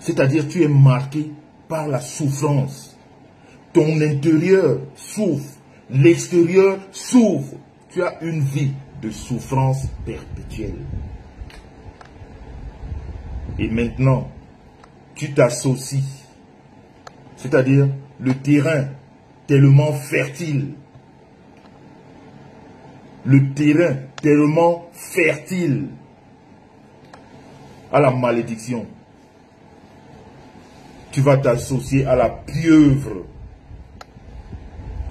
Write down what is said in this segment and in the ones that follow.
C'est-à-dire tu es marqué par la souffrance. Ton intérieur souffre, l'extérieur souffre. Tu as une vie de souffrance perpétuelle. Et maintenant, tu t'associes. C'est-à-dire le terrain tellement fertile. Le terrain tellement fertile à la malédiction. Tu vas t'associer à la pieuvre.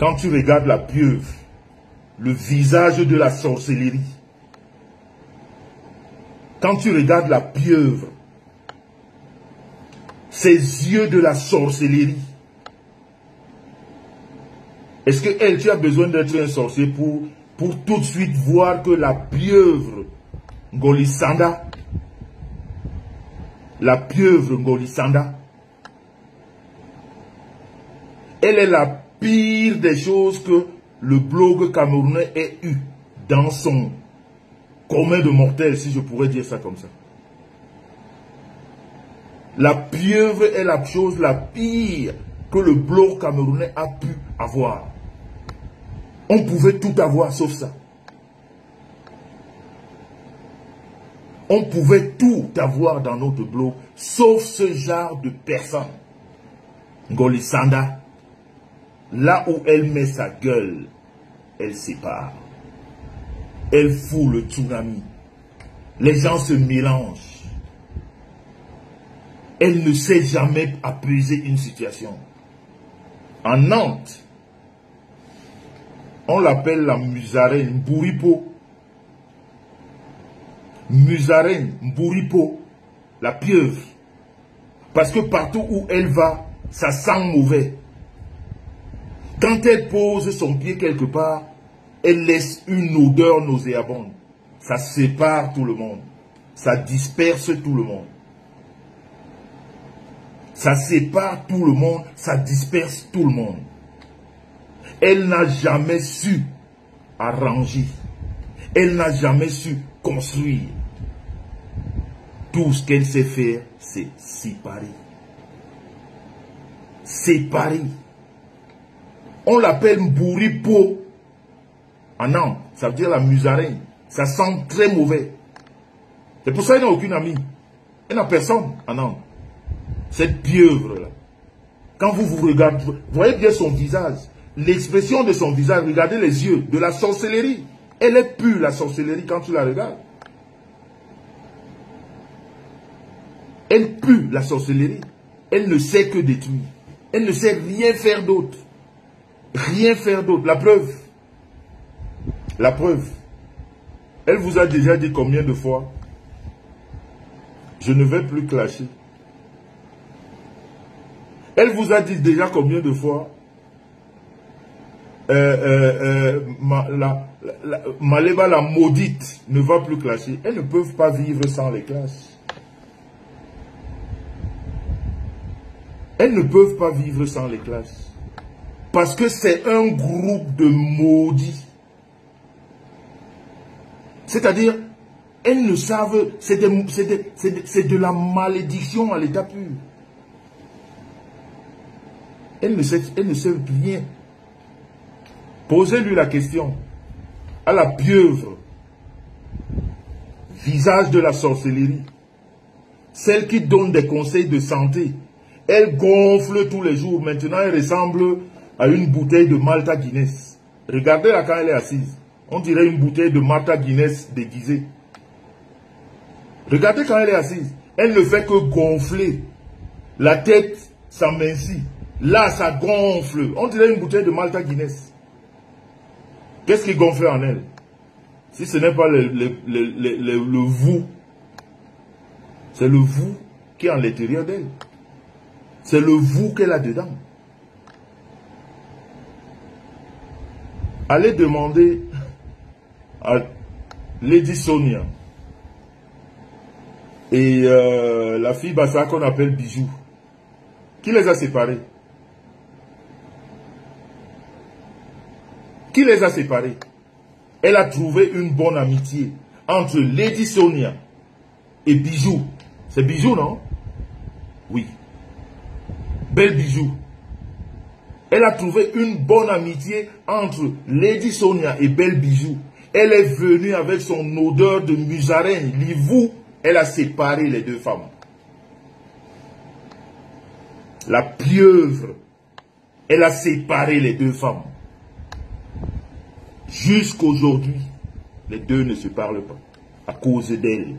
Quand tu regardes la pieuvre, le visage de la sorcellerie. Quand tu regardes la pieuvre, ses yeux de la sorcellerie. Est-ce que elle, tu as besoin d'être un sorcier pour tout de suite voir que la pieuvre Ngolisanda, la pieuvre Ngolisanda, elle est la pire des choses que le blog camerounais ait eu dans son commun de mortels, si je pourrais dire ça comme ça. La pieuvre est la chose la pire que le blog camerounais a pu avoir. On pouvait tout avoir sauf ça. On pouvait tout avoir dans notre blog sauf ce genre de personne. Ngolisanda, là où elle met sa gueule, elle sépare. Elle fout le tsunami. Les gens se mélangent. Elle ne sait jamais apaiser une situation. En Nantes, on l'appelle la musarène Mbouripo. Musarène Mbouripo, la pieuvre. Parce que partout où elle va, ça sent mauvais. Quand elle pose son pied quelque part, elle laisse une odeur nauséabonde. Ça sépare tout le monde. Ça disperse tout le monde. Ça sépare tout le monde, ça disperse tout le monde. Elle n'a jamais su arranger. Elle n'a jamais su construire. Tout ce qu'elle sait faire, c'est séparer. Séparer. On l'appelle Mbouripo. Ah non, ça veut dire la musarène. Ça sent très mauvais. C'est pour ça qu'elle n'a aucune amie. Elle n'a personne. Ah non. Cette pieuvre-là. Quand vous regardez, vous voyez bien son visage. L'expression de son visage, regardez les yeux, de la sorcellerie. Elle est pure, la sorcellerie, quand tu la regardes. Elle pue la sorcellerie. Elle ne sait que détruire. Elle ne sait rien faire d'autre. Rien faire d'autre. La preuve. La preuve. Elle vous a déjà dit combien de fois? Je ne vais plus clasher. Elle vous a dit déjà combien de fois? Maleba la maudite ne va plus clasher. Elles ne peuvent pas vivre sans les clashes. Elles ne peuvent pas vivre sans les clashes. Parce que c'est un groupe de maudits. C'est-à-dire, elles ne savent, c'est de la malédiction à l'état pur. Elles ne savent rien. Posez-lui la question. À la pieuvre, visage de la sorcellerie, celle qui donne des conseils de santé, elle gonfle tous les jours. Maintenant, elle ressemble à une bouteille de Malta Guinness. Regardez-la quand elle est assise. On dirait une bouteille de Malta Guinness déguisée. Regardez quand elle est assise. Elle ne fait que gonfler. La tête s'amincit. Là, ça gonfle. On dirait une bouteille de Malta Guinness. Qu'est-ce qui gonfle en elle? Si ce n'est pas le vous. C'est le vous qui est à l'intérieur d'elle. C'est le vous qu'elle a dedans. Allez demander à Lady Sonia et la fille Bassa qu'on appelle Bijou. Qui les a séparés? Qui les a séparés? Elle a trouvé une bonne amitié entre Lady Sonia et Bijou. C'est Bijou, non? Oui. Belle Bijou. Elle a trouvé une bonne amitié entre Lady Sonia et Belle Bijou. Elle est venue avec son odeur de musaraigne, livou. Elle a séparé les deux femmes. La pieuvre, elle a séparé les deux femmes. Jusqu'aujourd'hui, les deux ne se parlent pas à cause d'elle.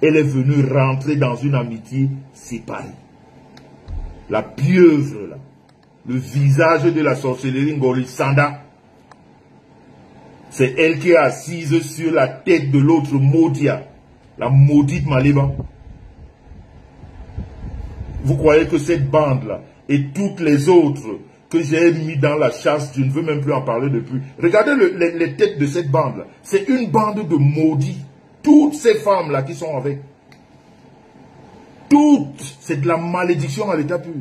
Elle est venue rentrer dans une amitié séparée. La pieuvre, là, le visage de la sorcellerie Ngolisanda, c'est elle qui est assise sur la tête de l'autre Modia, la maudite Maleba. Vous croyez que cette bande-là et toutes les autres que j'ai mis dans la chasse, je ne veux même plus en parler depuis. Regardez les têtes de cette bande-là. C'est une bande de maudits. Toutes ces femmes-là qui sont avec. Toutes, c'est de la malédiction à l'état pur.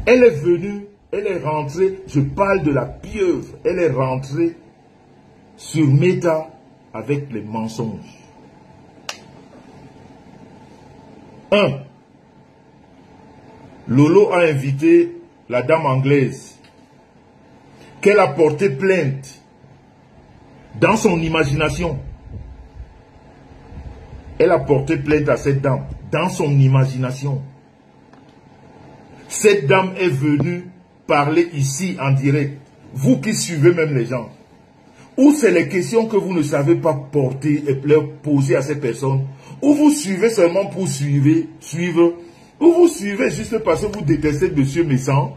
Elle est venue, elle est rentrée, je parle de la pieuvre, elle est rentrée sur Meta avec les mensonges. 1. Lolo a invité la dame anglaise qu'elle a porté plainte dans son imagination. Elle a porté plainte à cette dame dans son imagination. Cette dame est venue parler ici en direct. Vous qui suivez même les gens. Ou c'est les questions que vous ne savez pas porter et leur poser à ces personnes. Ou vous suivez seulement pour suivre. Ou vous suivez juste parce que vous détestez M. Messan.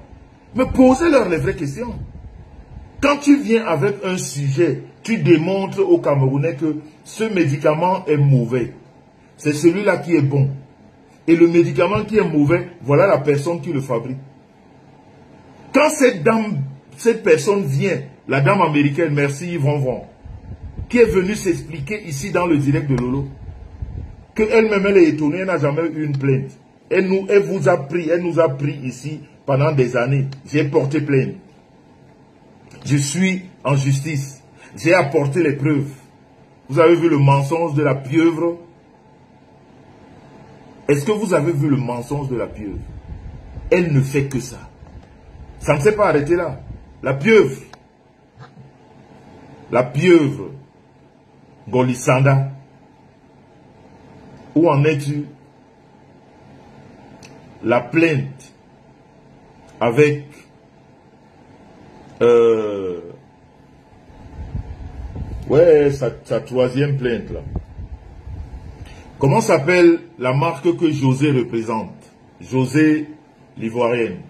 Mais posez-leur les vraies questions. Quand tu viens avec un sujet, tu démontres aux Camerounais que ce médicament est mauvais. C'est celui-là qui est bon. Et le médicament qui est mauvais, voilà la personne qui le fabrique. Quand cette personne vient, la dame américaine, merci Yves Ronvon, qui est venue s'expliquer ici dans le direct de Lolo, qu'elle-même elle est étonnée, elle n'a jamais eu une plainte. Elle nous a pris ici pendant des années. J'ai porté plainte. Je suis en justice. J'ai apporté les preuves. Vous avez vu le mensonge de la pieuvre? Est-ce que vous avez vu le mensonge de la pieuvre? Elle ne fait que ça. Ça ne s'est pas arrêté là. La pieuvre. La pieuvre. Ngolisanda. Où en es-tu? La plainte avec sa troisième plainte là. Comment s'appelle la marque que José représente? José l'Ivoirienne.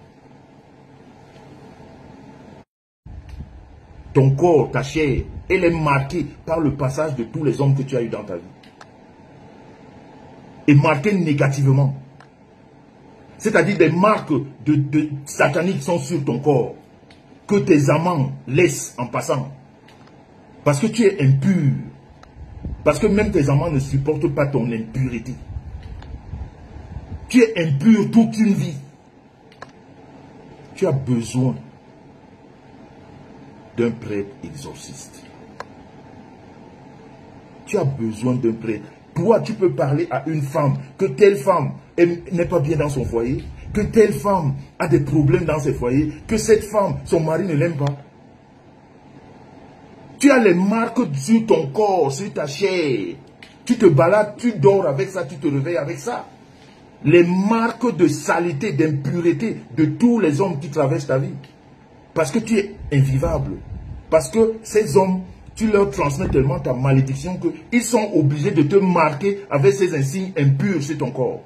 Ton corps, ta chair, elle est marquée par le passage de tous les hommes que tu as eu dans ta vie. Et marquée négativement. C'est-à-dire des marques de sataniques sont sur ton corps. Que tes amants laissent en passant. Parce que tu es impur. Parce que même tes amants ne supportent pas ton impureté. Tu es impur toute une vie. Tu as besoin d'un prêtre exorciste. Tu as besoin d'un prêtre. Toi, tu peux parler à une femme, que telle femme n'est pas bien dans son foyer, que telle femme a des problèmes dans ses foyers, que cette femme, son mari ne l'aime pas. Tu as les marques sur ton corps, sur ta chair. Tu te balades, tu dors avec ça, tu te réveilles avec ça. Les marques de saleté, d'impureté de tous les hommes qui traversent ta vie. Parce que tu es invivable. Parce que ces hommes, tu leur transmets tellement ta malédiction qu'ils sont obligés de te marquer avec ces insignes impurs sur ton corps.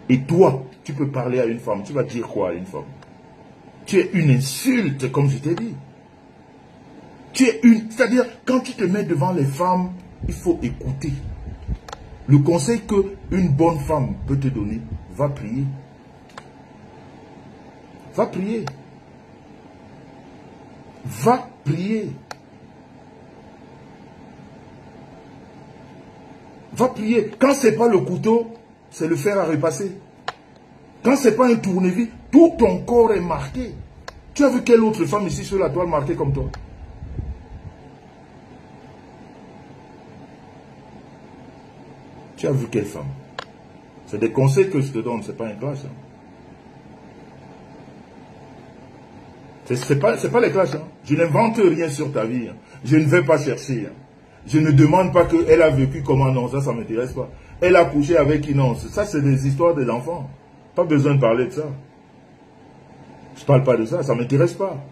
Et toi, tu peux parler à une femme. Tu vas dire quoi à une femme? Tu es une insulte, comme je t'ai dit. Tu es une... C'est-à-dire, quand tu te mets devant les femmes, il faut écouter. Le conseil qu'une bonne femme peut te donner, va prier. Va prier. Va prier. Va prier. Quand ce n'est pas le couteau, c'est le fer à repasser. Quand ce n'est pas un tournevis, tout ton corps est marqué. Tu as vu quelle autre femme ici sur la toile marquée comme toi? Tu as vu quelle femme? C'est des conseils que je te donne, c'est pas un clash. Hein. C'est pas les clashs. Hein. Je n'invente rien sur ta vie. Hein. Je ne vais pas chercher. Hein. Je ne demande pas qu'elle a vécu comment. Non, ça ne m'intéresse pas. Elle a couché avec qui? Non, ça c'est des histoires des enfants. Pas besoin de parler de ça. Je ne parle pas de ça, ça ne m'intéresse pas.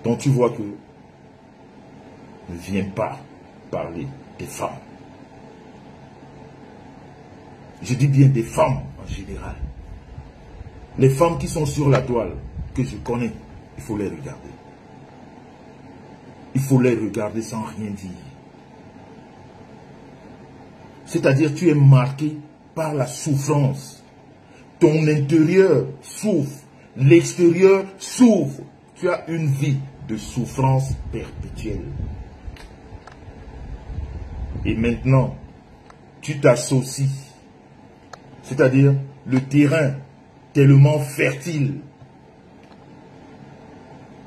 Donc tu vois que ne viens pas parler des femmes. Je dis bien des femmes en général. Les femmes qui sont sur la toile, que je connais, il faut les regarder. Il faut les regarder sans rien dire. C'est-à-dire tu es marqué par la souffrance. Ton intérieur souffre, l'extérieur souffre. Tu as une vie de souffrance perpétuelle. Et maintenant, tu t'associes. C'est-à-dire le terrain tellement fertile.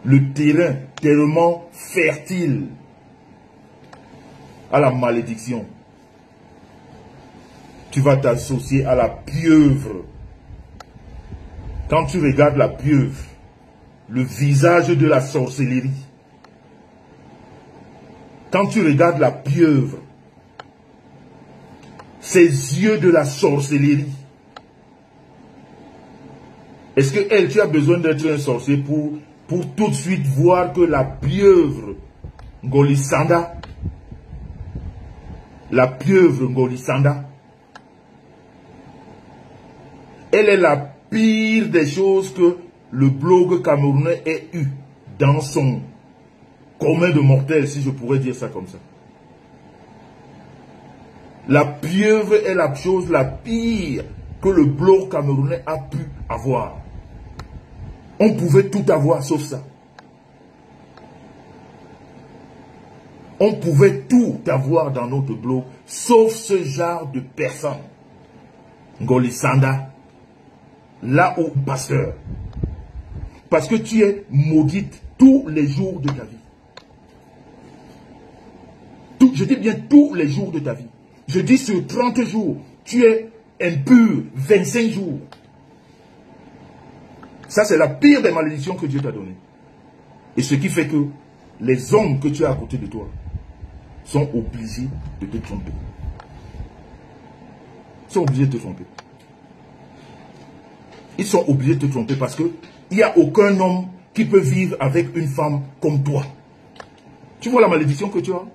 Le terrain tellement fertile à la malédiction. Tu vas t'associer à la pieuvre. Quand tu regardes la pieuvre, le visage de la sorcellerie. Quand tu regardes la pieuvre, ses yeux de la sorcellerie. Est-ce que elle, tu as besoin d'être un sorcier pour tout de suite voir que la pieuvre Ngolisanda, la pieuvre Ngolisanda, elle est la pire des choses que le blog camerounais ait eu dans son commun de mortels, si je pourrais dire ça comme ça. La pieuvre est la chose la pire que le blog camerounais a pu avoir. On pouvait tout avoir sauf ça. On pouvait tout avoir dans notre blog sauf ce genre de personnes. Ngolisanda, là où pasteur. Parce que tu es maudite tous les jours de ta vie. Je dis bien tous les jours de ta vie. Je dis sur 30 jours, tu es impur 25 jours. Ça, c'est la pire des malédictions que Dieu t'a données. Et ce qui fait que les hommes que tu as à côté de toi sont obligés de te tromper. Ils sont obligés de te tromper. Ils sont obligés de te tromper parce qu'il n'y a aucun homme qui peut vivre avec une femme comme toi. Tu vois la malédiction que tu as?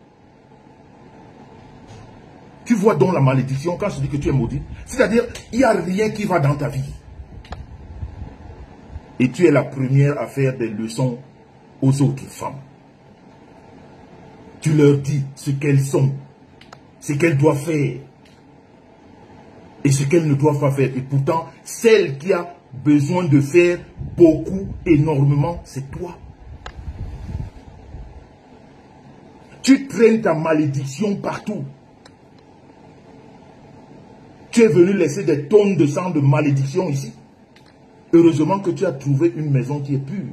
Tu vois donc la malédiction quand je dis que tu es maudit. C'est-à-dire, il n'y a rien qui va dans ta vie. Et tu es la première à faire des leçons aux autres femmes. Tu leur dis ce qu'elles sont, ce qu'elles doivent faire et ce qu'elles ne doivent pas faire. Et pourtant, celle qui a besoin de faire beaucoup, énormément, c'est toi. Tu traînes ta malédiction partout. Tu es venu laisser des tonnes de sang de malédiction ici. Heureusement que tu as trouvé une maison qui est pure.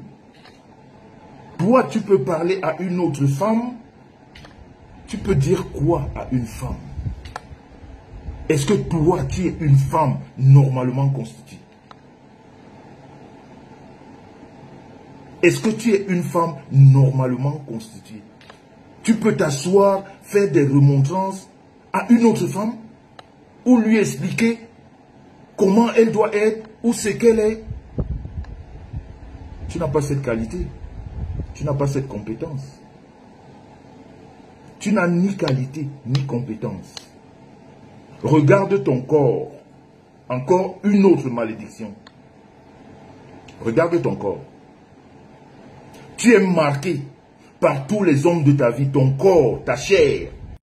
Toi, tu peux parler à une autre femme. Tu peux dire quoi à une femme? Est-ce que toi, tu es une femme normalement constituée? Est-ce que tu es une femme normalement constituée? Tu peux t'asseoir, faire des remontrances à une autre femme ou lui expliquer comment elle doit être ou ce qu'elle est. Tu n'as pas cette qualité. Tu n'as pas cette compétence. Tu n'as ni qualité ni compétence. Regarde ton corps. Encore une autre malédiction. Regarde ton corps. Tu es marqué par tous les hommes de ta vie, ton corps, ta chair.